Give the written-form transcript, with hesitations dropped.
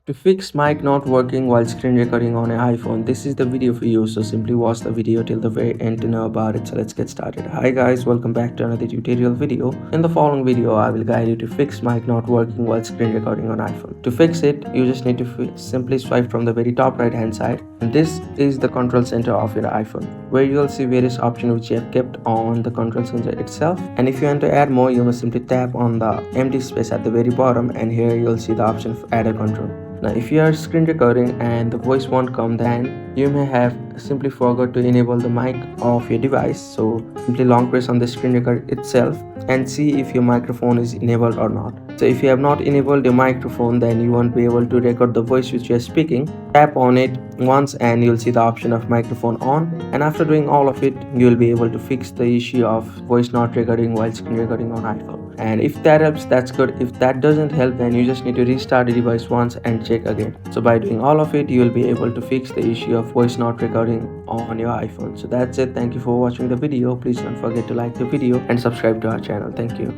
To fix mic not working while screen recording on an iPhone, this is the video for you, so simply watch the video till the very end to know about it. So let's get started. Hi guys, welcome back to another tutorial video. In the following video, I will guide you to fix mic not working while screen recording on iPhone. To fix it, you just need to simply swipe from the very top right hand side. And this is the control center of your iPhone, where you will see various options which you have kept on the control center itself. And if you want to add more, you must simply tap on the empty space at the very bottom, and here you will see the option of add a control. Now if you are screen recording and the voice won't come, then you may have simply forgot to enable the mic of your device. So simply long press on the screen record itself and see if your microphone is enabled or not. So if you have not enabled your microphone, then you won't be able to record the voice which you are speaking. Tap on it once and you'll see the option of microphone on, and after doing all of it, you will be able to fix the issue of voice not recording while screen recording on iPhone. And if that helps, that's good. If that doesn't help, then you just need to restart the device once and check again. So by doing all of it, you will be able to fix the issue of voice not recording on your iPhone. So that's it. Thank you for watching the video. Please don't forget to like the video and subscribe to our channel. Thank you.